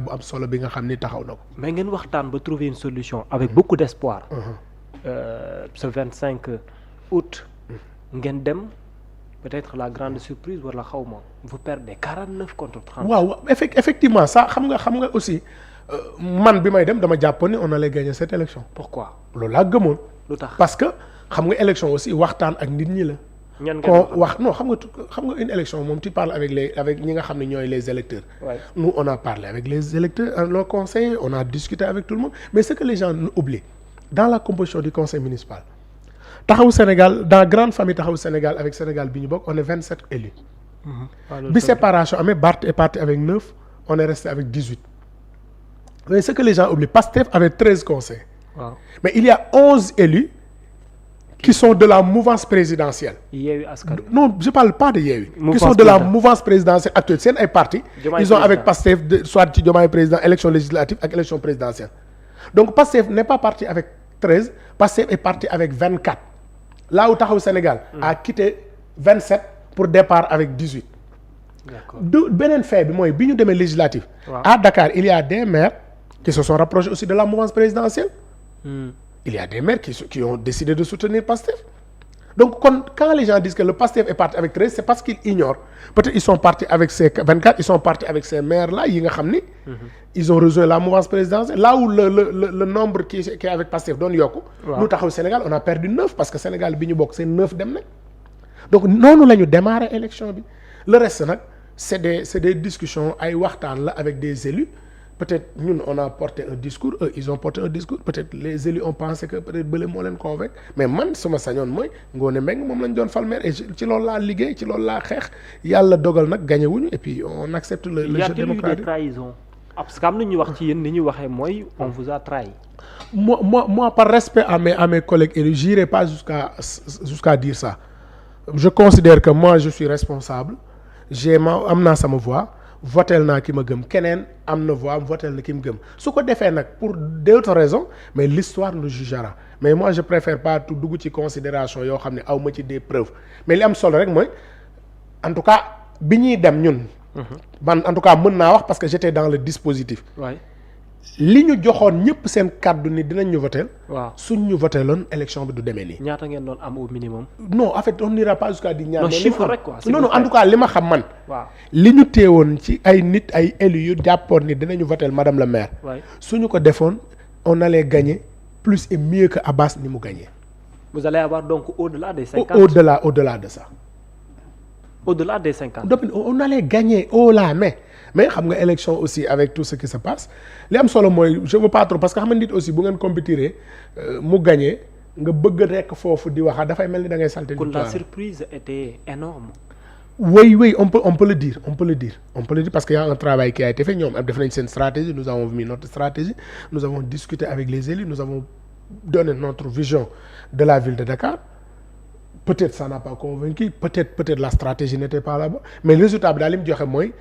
bu am solo bi nga xam ni taxaw na ko. mais ngeen waxtaan ba trouver une solution avec beaucoup d'espoir. Ce 25 août. ngeen dem peut-être la grande surprise wala xaw ma vous perdez 49 contre 30. waaw effectivement ça xam nga aussi man bi may dem dama jàppoon ni on allait gagner cette élection. pourquoi loolu laa gëmoon. lu tax parce que xam nga élection aussi waxtaan ak nit ñi la. ñan ko wax non xam nga une élection moom tu parles avec ñi nga xam ne ñooy les électeurs. Ouais. Nous on a parlé avec les électeurs nos conseillers on a discuté avec tout le monde mais ce que les gens oublient dans la composition du conseil municipal Taxawu Sénégal dans grande famille Taxawu Sénégal avec Sénégal bi ñu bokk on est 27 élus. Bi séparation amee Barth est parti avec 9 on est resté avec 18. Mais ce que les gens oublient Pastef avait 13 conseils. Wow. Mais il y a 11 élus qui sont de la mouvance présidentielle. Yewwi Askan Wi. Non, je parle pas de Yewwi. Mouvance qui sont de la mouvance présidentielle actuelle. Seen ay parti ils ont avec Pastef soit ci Diomaye président élection législative ak élection présidentielle. Donc Pastef n'est pas parti avec 13, Pastef est parti avec 24. Là où Taxawu Sénégal a quitté 27 pour départ avec 18. D'accord. Beneen fait bi mooy bi ñu demee législative. Wow. À Dakar il y a des maires qui se sont rapprochés aussi de la mouvance présidentielle. Il y a des maires qui ont décidé de soutenir Pastef. Donc quand les gens disent que le Pastef est parti avec 13 c'est parce qu'ils ignorent. Peut-être ils sont partis avec ces 24 ils sont partis avec ces maires là yi nga xam ni. Ils ont rejoint la mouvance présidentielle là où le nombre qui est avec Pastef doon yokku. Waaw. Nous Taxawu Sénégal on a perdu 9 parce que Sénégal bi ñu bokk c'est 9 dem na. Donc noonu la ñu démarrer élection bi le reste nag c'est des discussions ay waxtaan la avec des élus. Peut-être ñun on a porté un discours eux ils ont porté un discours peut-être les élus ont pensé que peut-être bële moo leen convaincre mais man suma sañoon mooy Ngoné Mbengue moom lañ doon fal maire et ci loolu laa liggéey ci loolu laa xeex yàlla dogal nag gagné wuñu et puis on accepte le jeu démocratique. des trahisons parce que am na ñu wax ci yéen ni ñu waxee mooy on vous a trahi. Moi par respect à mes collègues élus j'irai pas jusqu'à dire ça je considère que moi je suis responsable am naa sama voix. Votel naa ki ma gëm keneen am na voix votel na ki mu gëm su ko defee nag pour d'autres raisons mais l'histoire nous jugera mais moi je préfère pas tout dugg ci considération yoo xam ne aw ma ci des preuves mais li am solo rek mooy en tout cas bi ñuy dem ñun. man en tout cas mën naa wax parce que j'étais dans le dispositif. waay li ñu joxoon ñëpp seen kàddu ni dinañ ñu votel. waaw suñ ñu voteloon élection bi du demee nii. ñaata ngeen doon am au minimum. non en fait on n'ira pas jusqu'à dire ñaar. non chiffre rek quoi. non en tout cas li ma xam man. waaw li ñu teewoon ci ay nit ay élus yu jàppoon ni dinañu voter madame la maire. waay suñu ko defoon on allait gagner plus et mieux que Abbas ni mu gagné. vous allez avoir donc au-delà des 50. Au-delà de ça. Au-delà des 50. Donc on allait gagner haut la main mais xam nga élection aussi avec tout ce qui se passe li am solo mooy je veux pas trop parce que xam nga nit aussi bu ngeen compétiré mu gagné nga bëgg rekk foofu di wax dafay mel ni da ngay salté kon la surprise était énorme. Oui on peut le dire parce qu'il y a un travail qui a été fait ñoom def nañ seen stratégie nous avons mis notre stratégie nous avons discuté avec les élus nous avons donné notre vision de la ville de Dakar. Peut-être ça n'a pas convaincu peut-être la stratégie n'était pas là-bas mais le résultat bi daal li mu joxe mooy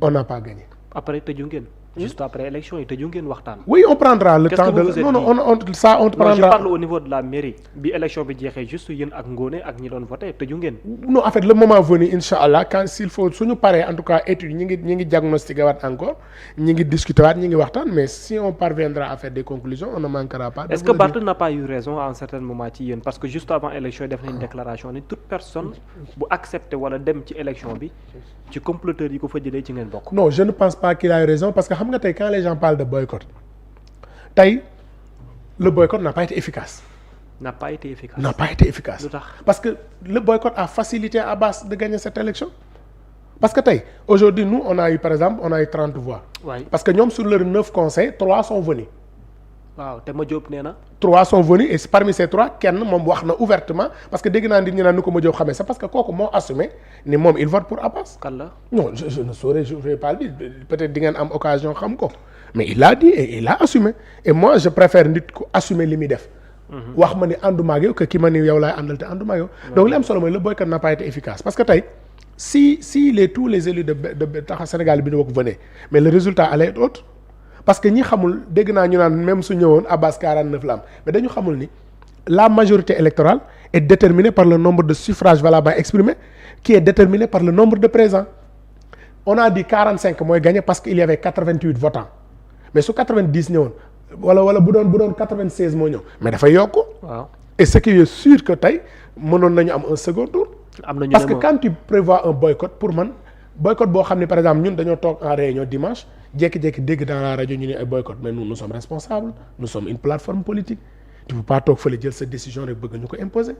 on n'a pas gagné. après tëju ngeen. juste après élection yi tëju ngeen waxtaan. Oui on prendra le temps de on prendra. Je parle au niveau de la mairie bi élection bi jeexee juste yéen ak Ngoné ak ñi doon voté tëju ngeen. Non en fait le moment venu inch'Allah quand s'il faut suñu paree en tout cas étude ñi ngi diagnostiqué waat encore ñi ngi discuté waat ñi ngi waxtaan mais si on parviendra à faire des conclusions on ne manquera pas. Est-ce que Barth n'a pas eu raison à un certain moment ci yéen parce que juste avant élection yi def nañ déclaration ni toute personne bu accepté wala dem ci élection bi ci comploteurs yi ko fa jëlee ci ngeen bokk. Non je ne pense pas qu'il a eu raison parce que xam nga tey quand les gens parlent de boycott tey le boycott n'a pas été efficace. N'a pas été efficace. Lu tax parce que le boycott a facilité à Abbas de gagner cette élection parce que tey aujourd'hui nous on a eu par exemple 30 voix. Ouais. Parce que ñoom sur leurs 9 conseils 3 sont venus. waaw te ma Diop nee na. 3 sont venus et parmi ces 3 kenn moom wax na ouvertement parce que dégg naa nit ñi naan nu ko ma Diop xamee c'est parce que kooku moo assumé ni moom il vote pour Abbas. kan la non je ne saurais je vais pas le dire peut-être di ngeen am occasion xam ko mais il l'a dit et il a assumé et moi je préfère nit ku assumer li muy def. wax ma ni ànduma ak yow que ki ma ni yow laay àndal te ànduma ak yow. donc li am solo mooy le boycott n'a pas été efficace parce que tey si tous les élus de Taxawu Sénégal bi ñu bokk venaient mais le résultat allait être autre. Parce que ñi xamul dégg naa ñu naan même su ñëwoon Abbas 49 la am mais dañu xamul ni la majorité électorale est déterminée par le nombre de suffrages valablement exprimés qui est déterminé par le nombre de présents. On a dit 45 mooy gagné parce qu'il y avait 88 votants mais su 90 ñëwoon wala bu doon 96 moo ñëw mais dafay yokk. waaw et ce qui est sûr que tey mënoon nañu am un second tour. am na ñu parce que quand tu prévois un boycott pour man boycott boo xam ne par exemple ñun dañoo toog en réunion dimanche jékki-jékki dégg dans la rajo ñu ne ay boycott mais nous sommes responsables nous sommes une plateforme politique tu peux pas toog fële jël sa décision rek bëgg ñu ko imposer.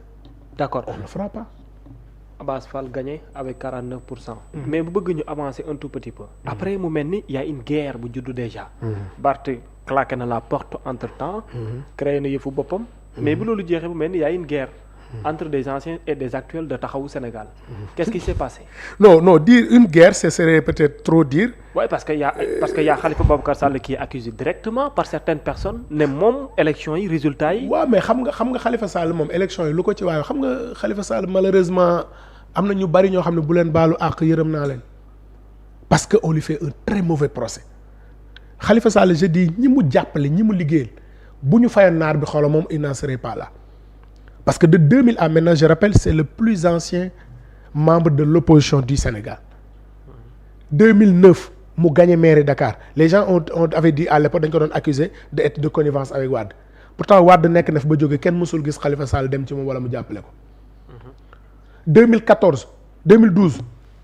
d'accord on ne le fera pas. Abass Fall gagné avec 49%. Mais bu bëgg ñu avancer un tout petit peu. Après mu mel ni y a une guerre bu juddu déjà. Barth claqué na la porte entre temps. créé na yëfu boppam. mais bu loolu jeexee bu mel ni y a une guerre. entre des anciens et des actuels de Taxawu Sénégal. Qu'est-ce qui s'est passé? non dire une guerre ce serait peut-être trop dire. Oui parce que y a Khalifa Babacar Sall qui est accusé directement par certaines personnes ne moom élection yi résultats yi. waaw mais xam nga Khalifa Sall moom élection yi lu ko ci waaye xam nga Khalifa Sall malheureusement am na ñu bari ñoo xam ne bu leen baalu àq yërëm naa leen parce que on lui fait un très mauvais procès Khalifa Sall je dis ñi mu jàppale ñi mu liggéeyal bu ñu fayoon naar bi xoolal moom il n'en serait pas là. Parce que de 2000 à maintenant, je rappelle, c'est le plus ancien membre de l'opposition du Sénégal. 2009, mu gagné mairie Dakar. Les gens avaient dit à l'époque dañ ko doon accusé d'être de connivence avec Wade. Pourtant Wade nekk na fi ba jógee kenn mësul gis Khalifa Sall dem ci moom wala mu jàppale ko. 2014 2012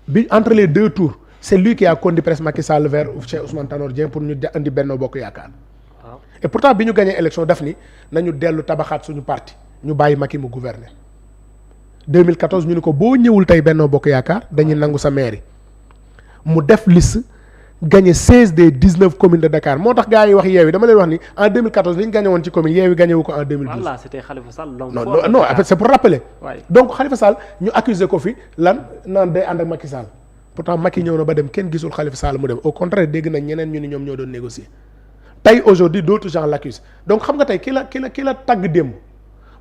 bi entre les deux tours c'est lui qui a conduit presque Macky Sall vers Cheikh Ousmane Tanor Dieng pour ñu andi Benno Bokk Yaakaar. Et pourtant bi ñu gagné élection daf ni nañu dellu tabaxaat suñu parti. ñu bàyyi Macky mu gouverner 2014 ñu ne ko boo ñëwul tey Benno Bokk Yaakaar dañuy nangu sa mairie mu def liste gagné 16 des 19 communes de Dakar moo tax gars yi wax Yewwi dama leen wax ni en 2014 li ñu gagné woon ci commune Yewwi gagné wu ko en 2012. voilà c'était Khalifa Sall. non en fait c'est pour rappeler. Ouais. Donc Khalifa Sall ñu accusé ko fi lan naan day ànd ak Macky Sall pourtant Macky ñëw na ba dem kenn gisul Khalifa Sall mu dem au contraire dégg nañ ñeneen ñu ni ñoom ñoo doon négocier tey aujourd'hui d'autres gens l'accusent donc xam nga tey ki la tagg démb.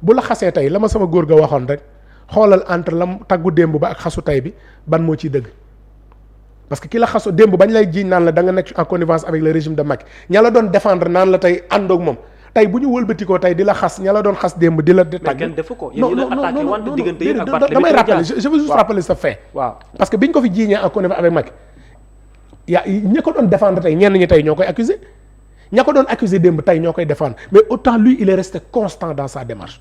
bu la xasee tey la ma sama góor ga waxoon rek xoolal entre lam taggu démb ba ak xasu tey bi ban moo ciy dëgg parce que ki la xasu démb bañ lay jiiñ naan la da nga nekk en connivence avec le régime de Macky ña la doon défendre naan la tey àndoog moom tey bu ñu wëlbatikoo tey di la xas ña la doon xas démb di la di tagg. mais kenn defu ko yéen a attaqué wante diggante yi ak Barthélémy damay rappeler je veux juste rappeler ce fait. waaw parce que biñ ko fi jiiñee en connivence avec Macky ña ko doon défendre tey ñenn ñi tey ñoo koy accuser ña ko doon accuser démb tey ñoo koy défendre mais autant lui il est resté constant dans sa démarche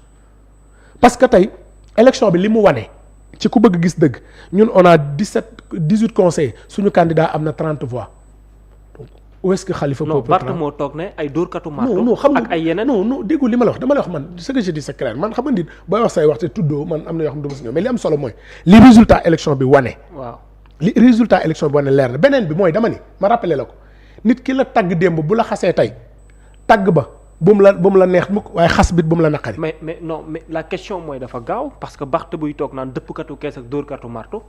parce que tey élection bi li mu wane ci ku bëgg gis dëgg ñun on a 18 conseillers suñu candidat am na 30 voix donc où est-ce que Khalifa non Barth moo toog ne ay dóorkatu marto non xam ak ay yeneen non déggu li ma la wax dama la wax man ce que je dis c'est clair man xam nga nit booy wax say wax te tuddoo man am na yoo xam ne dama si ñëw mais li am solo mooy li résultat élection bi wane. waaw li résultat élection bi wane leer na beneen bi mooy dama ni ma rappelé la ko nit ki la tagg démb bu la xasee tey tagg ba bu mu la neex mukk waaye xas bit bu mu la naqari. mais la question mooy dafa gaaw parce que Barth buy toog naan dëppkatu kees ak dóorkatu marto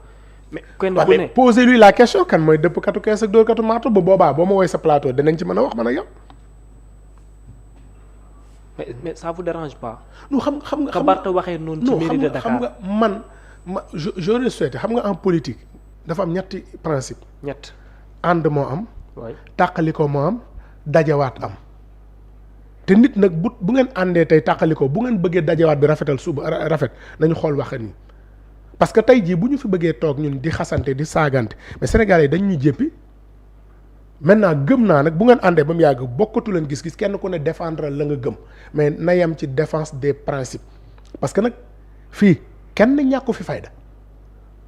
mais kenn ku ne posez lui la question kan mooy dëppkatu kees ak dóorkatu marto ba boobaa boo ma woowee sa plateau dinañ ci mën a wax man ak yow. mais ça vous dérange pas. non xam nga Barth waxee noonu ci mairie de Dakar xam nga man j'aurais souhaité xam nga en politique dafa am ñetti principe. ñett ànd moo am. waay tàqaliko moo am dajawaat am. te nit nag bu ngeen àndee tey tàqaliko bu ngeen bëggee dajawaat bi rafetal suba rafet nañu xool waxin ni parce que tey jii bu ñu fi bëggee toog ñun di xasante di saagante mais Sénégalais yi dañ ñu jéppi maintenant gëm naa nag bu ngeen àndee ba mu yàgg bokkatu leen gis-gis kenn ku ne défendre la nga gëm mais na yem ci défense des principes parce que nag fii kenn ñàkku fi fayda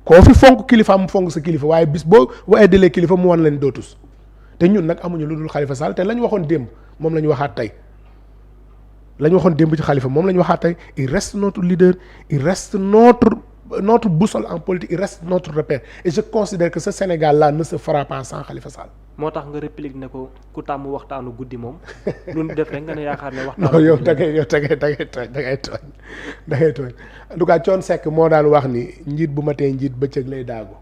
koo fi fonk kilifa mu fonk sa kilifa waaye bis boo weddilee kilifa mu wan leen dootus te ñun nag amuñu lu dul Khalifa Sall te la ñu waxoon démb moom la ñu waxaat tey. la ñu waxoon démb ci Khalifa moom la ñu waxaat tey il reste notre leader il reste notre boussole en politique il reste notre repère et je considère que ce Sénégal là ne se fera pas sans Khalifa Sall. moo tax nga réplique ne ko ku tàmm waxtaanu guddi moom lu ñu def rek nga ne yaakaar ne waxtaanu non yow da ngay tooñ en tout cas Thione Seck moo daan wax ni njiit bu matee njiit bëccëg lay daagu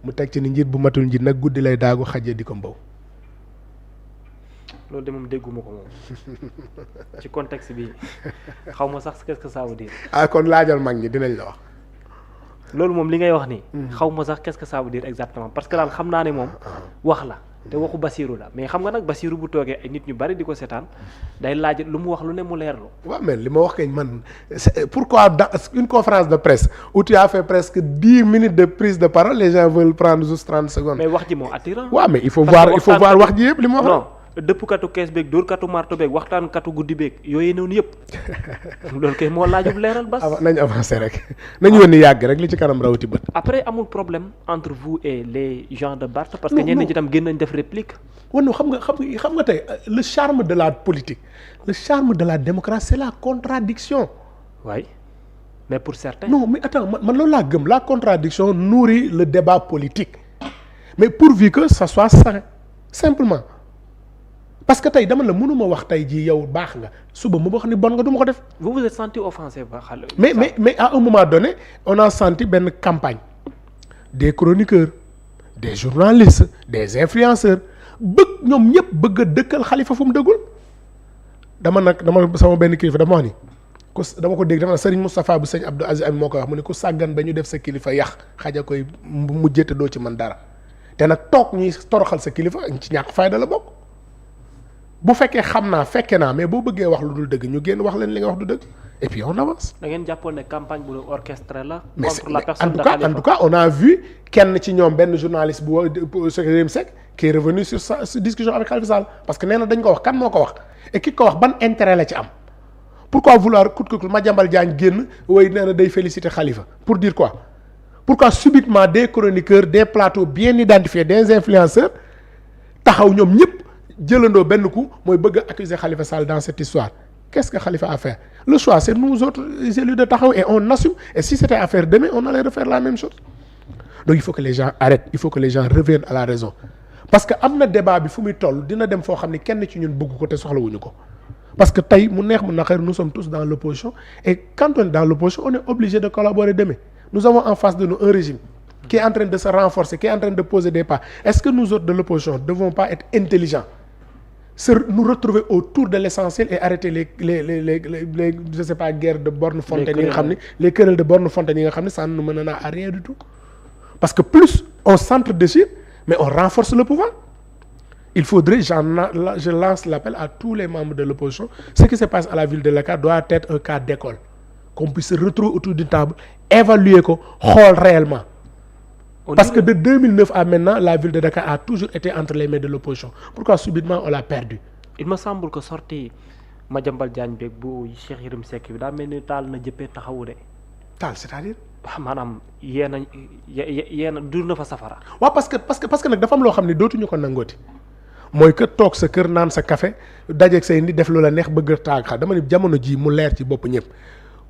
mu teg ci ni njiit bu matul njiit nag guddi lay daagu xajee di ko mbaw. loolu de moom dégguma ko moom ci contexte bi xaw ma sax qu'est-ce que ça veut dire. kon laajal mag ñi dinañ la wax. loolu moom li ngay wax nii. xaw ma sax qu'est-ce que ça veut dire exactement parce que daal xam naa ne moom wax la te waxu Bassirou la mais xam nga nag Bassirou bu toogee ay nit ñu bari di ko seetaan day laaj lu mu wax lu ne mu leerlu. waaw mais li ma wax kañ man pourquoi dans une conférence de presse où tu as fait presque 10 minutes de prise de parole les gens veulent prendre juste 30 secondes. mais wax ji moo attirant. waaw mais il faut voir wax ji yëpp li ma wax. non dëppkatu kees beeg dóorkatu marto beeg waxtaankatu guddi beeg yooyu noonu yëpp loolu kay moo laajub leeral bas. nañ avancé rek nañu yónni yàgg rek li ci kanam rawati bët. après amul problème entre vous et les gens de Barth parce que ñenn ñi tam génn nañ def réplique. wan xam nga tey le charme de la politique le charme de la démocratie c'est la contradiction. oui mais pour certains. non mais attends man loolu laa gëm la contradiction nourrit le débat politique mais pourvu que ça soit sain simplement. parce que tey dama la mënuma wax tey jii yow baax nga suba mu wax ni bon nga du ma ko def. vous vous êtes senti offensé ba xale. mais à un moment donné on a senti benn campagne des chroniqueurs des journalistes des influenceurs ñoom ñëpp bëgg a dëkkal Khalifa fu mu dëggul dama sama benn kilifa dama wax ni dama ko dégg dama ne Serigne Moustapha bu sëñ Abdou Aziz Ami moo ko wax mu ne ku sàggan ba ñu def sa kilifa yàq xaja koy mujjete doo ci mën dara te nag toog ñuy toroxal sa kilifa ci ñàkk fayda la bokk. bu fekkee xam naa fekke naa mais boo bëggee wax lu dul dëgg ñu génn wax leen li nga wax du dëgg et puis on avance. da ngeen jàppoon ne campagne bu orchestrée la. mais contre la personne de Khalifa en tout cas on a vu kenn ci ñoom benn journaliste bu Yérim Seck qui est revenu sur sa discussion avec Khalifa Sall parce que nee na dañ ko wax kan moo ko wax et ki ko wax ban intérêt la ci am pourquoi vouloir coûte que coûte Madiambal Diagne génn way nee na day féliciter Khalifa pour dire quoi pourquoi subitement des chroniqueurs des plateaux bien identifiés des influenceurs taxaw ñoom ñëpp. jëlandoo benn coup mooy bëgg a accuser Khalifa Sall dans cette histoire qu'est-ce que Khalifa a fait le choix c'est nous autres élus de taxaw et on assume et si c'était à faire demain on allait refaire la même chose donc il faut que les gens arrêtent il faut que les gens reviennent à la raison parce que am na débat bi fu muy toll dina dem foo xam ne kenn ci ñun bëgg ko te soxlawuñu ko parce que tey mu neex mu naqar nous sommes tous dans l'opposition et quand on est dans l'opposition on est obligé de collaborer demain nous avons en face de nous un régime qui est en train de se renforcer qui est en train de poser des pas est-ce que nous autres de l'opposition ne devons pas être intelligents nous retrouver autour de l'essentiel et arrêter les je sais pas guerre de borne fontaine yi nga xam ne les querelles de borne fontaine yi nga xam ne ça ne mène à rien du tout parce que plus on s'entre-déchire mais on renforce le pouvoir il faudrait je lance l'appel à tous les membres de l'opposition ce qui se passe à la ville de Dakar doit être un cas d'école qu'on puisse se retrouver autour d'une table évaluer ko xool réellement parce que de 2009 à maintenant la ville de Dakar a toujours été entre les mains de l'opposition pourquoi subitement on l'a perdu. il me semble que sortie Madiambal Diagne beeg bu Cheikh Yérim Seck bi daa mel ni taal na jëppee taxawu de. taal c'est-à-dire. maanaam yéena dur na fa safara. waaw parce que nag dafa am loo xam ne dootuñu ko nangooti mooy que toog sa kër naan sa café dajeeg say nit def loola neex bëgg a taag xa dama ne jamono ji mu leer ci bopp ñëpp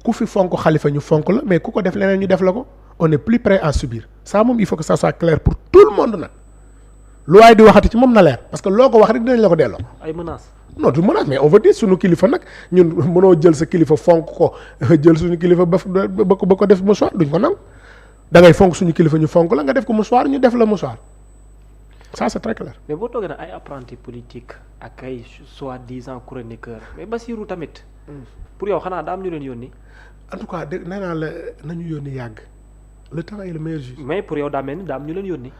ku fi fonk Khalifa ñu fonk la mais ku ko def leneen ñu def la ko. on est plus prêt à subir ça moom il faut que ça soit clair pour tout le monde nag lu waaye di waxati ci moom na leer parce que loo ko wax rek dinañ la ko delloo. ay menaces. non du menace mais on veut dire suñu kilifa nag ñun mënoo jël sa kilifa fonk ko jël suñu kilifa ba ko def mouchoir duñ ko nangu da ngay fonk suñu kilifa ñu fonk la nga def ko mouchoir ñu def la mouchoir ça c'est très clair. mais boo toogee nag ay apprentis politiques ak ay soi-disant chroniqueurs mais Bassirou tamit. pour yow xanaa daa am ñu leen yónni. en tout cas dégg naa la nañu yónni yàgg. le temps est le meilleur juge. mais pour yow daa mel ni daa am ñu leen yónni.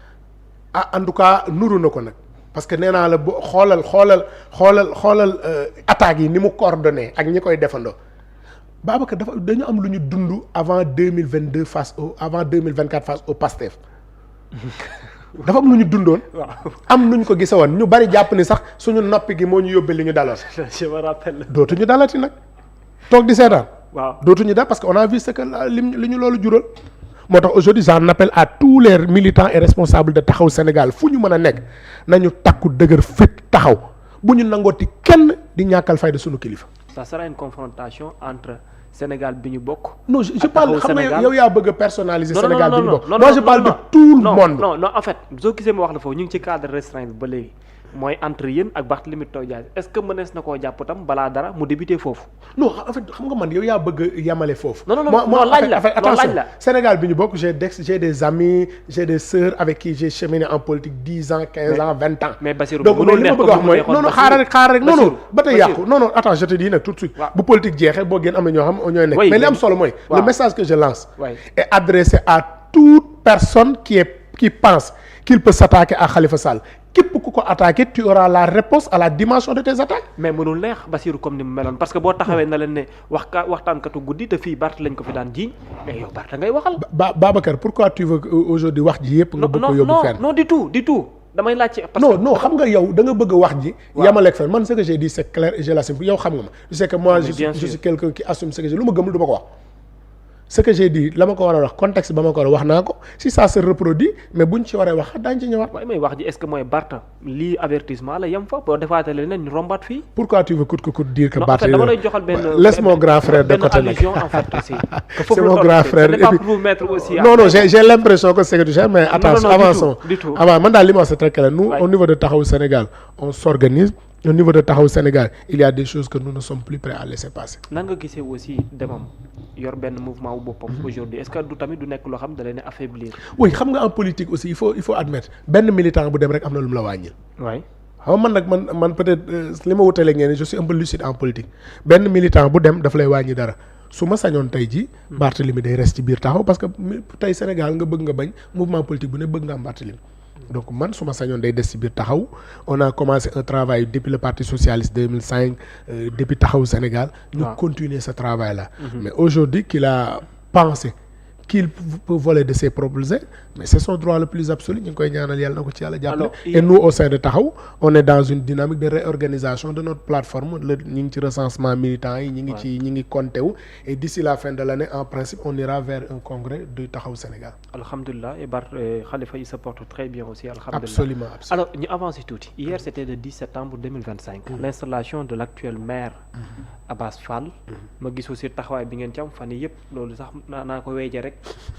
ah en tout cas nuru na ko nag parce que nee naa la bu xoolal attaques yi ni mu coordonné ak ñi koy defandoo Babacar dañu am lu ñu dund avant 2022 avant 2024 face au PASTEF dafa am lu ñu dundoon. waaw am nu ñu ko gisewoon ñu bari jàpp ni sax suñu noppi gi moo ñu yóbbee li ñu daloon. je me rappelle. dootuñu dalati nag toog di seetaan. waaw dootuñu dal parce que on a vu ce que li ñu loolu jural. moo tax aujourd'hui j'en appelle à tous les militants et responsables de taxaw Sénégal fu ñu mën a nekk nañu takku dëgër fit taxaw bu ñu nangooti kenn di ñàkkal fayda sunu kilifa. ça sera une confrontation entre Sénégal bi ñu bokk. non je parle xam nga yow yaa bëgg a personnaliser. Sénégal bi ñu bokk non moi je parle de tout le monde. non en fait soo gisee ma wax la foofu ñu ngi ci cadre restreint bi ba léegi mooy entre yéen ak Barthélémy Dias est-ce que mënees na koo jàpp tam balaa dara mu débuté foofu. non en fait xam nga man yow yaa bëgg a yamale foofu. non laaj la attention Sénégal bi ñu bokk j'ai des amis j'ai des sœurs avec qui j'ai cheminé en politique 10 ans 15 ans 20 ans. mais Bassirou donc loolu li ma bëgg a wax mooy non xaaral rek non ba tey yàqu non attends je te dis nag tout de suite. bu politique jeexee boo génn am na ñoo xam ñooy nekk. mais li am solo mooy. le message que je lance. est adressé à toute personne qui pense qu'il peut s'attaquer à Khalifa Sall. képp ku ko attaqué tu auras la réponse à la dimension de tes attaques. mais mënul neex Bassirou comme ni mu meloon parce que boo taxawee na leen ne waxtaankatu guddi te fii Barth lañ ko fi daan jiiñ mais yow Barth ngay waxal. Babacar pourquoi tu veux aujourd'hui wax ji yëpp. nga bëgg ko yóbbu fenn non du tout damay laajte. parce non que non xam nga yow da nga bëgg a wax ji. waaw yamaleeg fen man ce que j'ai dit c'est clair et je l'assume yow xam nga ma. tu sais que moi Mais bien je sûr. suis quelqu'un qui assume ce que j'ai lu ma gëmul du ma ko wax. ce que j'ai dit la ma ko war a wax contexte ba ma ko war a wax naa ko si ça se reproduit mais buñ ci waree wax daañu ci ñëwaat. waaye may wax ji est-ce que mooy Barth lii avertissement la yem fa boo defaatee leneen ñu rombaat fii. pourquoi tu veux coûte que coûte dire que non en Barth fait dama lay joxal benn. laisse mon grand frère de côté nag. allusion en fait aussi. que foofu C'est la mon toll grand aussi. frère. Ce n'est Et pas puis- pour vous mettre aussi. non non j'ai l'impression que c'est que tu sais mais attention non, du avançons tout, du tout. avant man daal li ma wax c'est très clair nous Ouais. au niveau de Taxawu Sénégal on s'organise au niveau de Taxawu Sénégal il y a des choses que nous ne sommes plus prêts à laisser passer. nan nga gisee aussi demam yor benn mouvement wu boppam aujourd'hui est-ce que du tamit du nekk loo xam da leen a affaiblir. oui xam nga en politique aussi il faut admettre benn militant bu dem rek am na lu mu la wàññil. waay xam nga man nag man peut-être li ma wutalee ngeen je suis un peu lucide en politique benn militant bu dem daf lay wàññi dara su ma sañoon tey jii. Barthélemy day reste ci biir Taxawu parce que tey Sénégal nga bëgg nga bañ mouvement politique bu ne bëgg nga am Barthélemy donc man su ma sañoon day des ci biir Taxawu on a commencé un travail depuis le parti socialiste 2005 depuis Taxawu Sénégal. ñu waaw. continuer ce travail là. mais aujourd'hui qu'il a pensé qu'il peut voler de ses propres ailes mais c'est son droit le plus absolu ñu ngi koy ñaanal yàlla na ko ci yàlla jàppale. Alors, et nous au sein de Taxawu on est dans une dynamique de réorganisation de notre plateforme ñu ngi ci recensement militant yi ñu ngi ci ñu ngi compté wu et d'ici la fin de l'année en principe on ira vers un congrès du Taxawu Sénégal. alhamdulilah et Barth Khalifa il se porte très bien aussi alhamdulilah. absolument absolument. alors ñu avancé tuuti hier c'était le 10 septembre 2025 l'installation de l'actuel maire Abass Fall ma gis aussi taxawaay bi ngeen ci am fan yii yëpp loolu sax naa ko weeje rek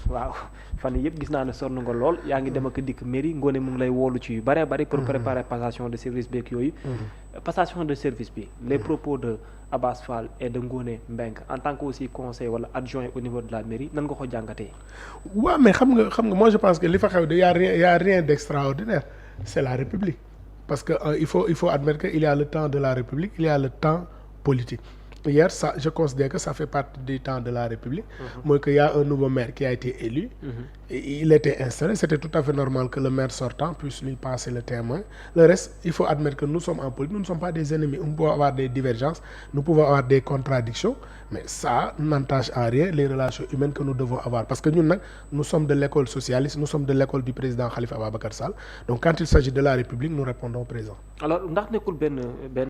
waaw fan yii yëpp gis naa ne sonn nga lool yaa ngi dem ak dikk mairie ngoone mu ngi lay woolu ci yu bare bari pour préparer passation de service beeg yooyu passation de service bi les propos de Abass Fall et de Ngoné Mbengue en tant que aussi conseiller wala adjoint au niveau de la mairie nan nga ko jàngatee. waaw mais xam nga moi je pense que li fa xew de y a rien d'extraordinaire c'est la République parce que il faut admettre que il y a le temps de la République il y a le temps politique. Hier, ça, je considère que ça fait partie du temps de la République. Moi, qu'il y a un nouveau maire qui a été élu. Et il était installé. C'était tout à fait normal que le maire sortant puisse lui passer le témoin. Le reste, il faut admettre que nous sommes en politique. Nous ne sommes pas des ennemis. Nous pouvons avoir des divergences. Nous pouvons avoir des contradictions. Mais ça n'entache en rien les relations humaines que nous devons avoir. Parce que nous sommes de l'école socialiste. Nous sommes de l'école du président Khalifa Ababacar Sall. Donc, quand il s'agit de la République, nous répondons présent. alors ndax nekkul benn